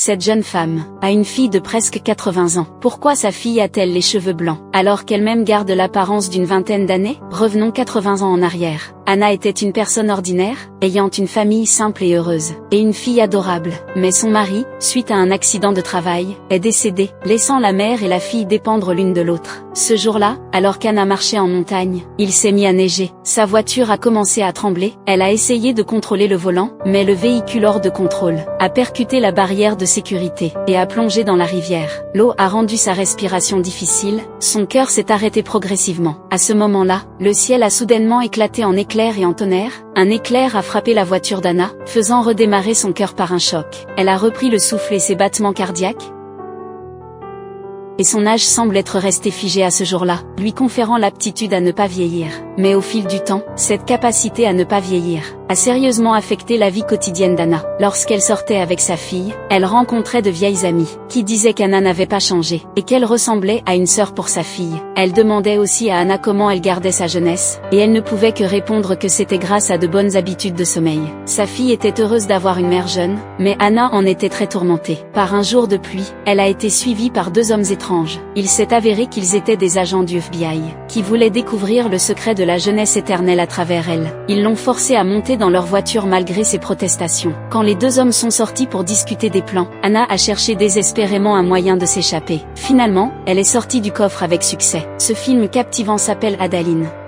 Cette jeune femme a une fille de presque 80 ans. Pourquoi sa fille a-t-elle les cheveux blancs, alors qu'elle-même garde l'apparence d'une vingtaine d'années? Revenons 80 ans en arrière. Anna était une personne ordinaire, ayant une famille simple et heureuse, et une fille adorable. Mais son mari, suite à un accident de travail, est décédé, laissant la mère et la fille dépendre l'une de l'autre. Ce jour-là, alors qu'Anna marchait en montagne, il s'est mis à neiger. Sa voiture a commencé à trembler, elle a essayé de contrôler le volant, mais le véhicule hors de contrôle a percuté la barrière de sécurité, et a plongé dans la rivière. L'eau a rendu sa respiration difficile, son cœur s'est arrêté progressivement. À ce moment-là, le ciel a soudainement éclaté en éclairs et en tonnerre. Un éclair a frappé la voiture d'Anna, faisant redémarrer son cœur par un choc. Elle a repris le souffle et ses battements cardiaques, et son âge semble être resté figé à ce jour-là, lui conférant l'aptitude à ne pas vieillir. Mais au fil du temps, cette capacité à ne pas vieillir a sérieusement affecté la vie quotidienne d'Anna. Lorsqu'elle sortait avec sa fille, elle rencontrait de vieilles amies, qui disaient qu'Anna n'avait pas changé, et qu'elle ressemblait à une sœur pour sa fille. Elle demandait aussi à Anna comment elle gardait sa jeunesse, et elle ne pouvait que répondre que c'était grâce à de bonnes habitudes de sommeil. Sa fille était heureuse d'avoir une mère jeune, mais Anna en était très tourmentée. Par un jour de pluie, elle a été suivie par deux hommes étranges. Il s'est avéré qu'ils étaient des agents du FBI, qui voulaient découvrir le secret de la jeunesse éternelle à travers elle. Ils l'ont forcée à monter dans leur voiture malgré ses protestations. Quand les deux hommes sont sortis pour discuter des plans, Anna a cherché désespérément un moyen de s'échapper. Finalement, elle est sortie du coffre avec succès. Ce film captivant s'appelle Adaline.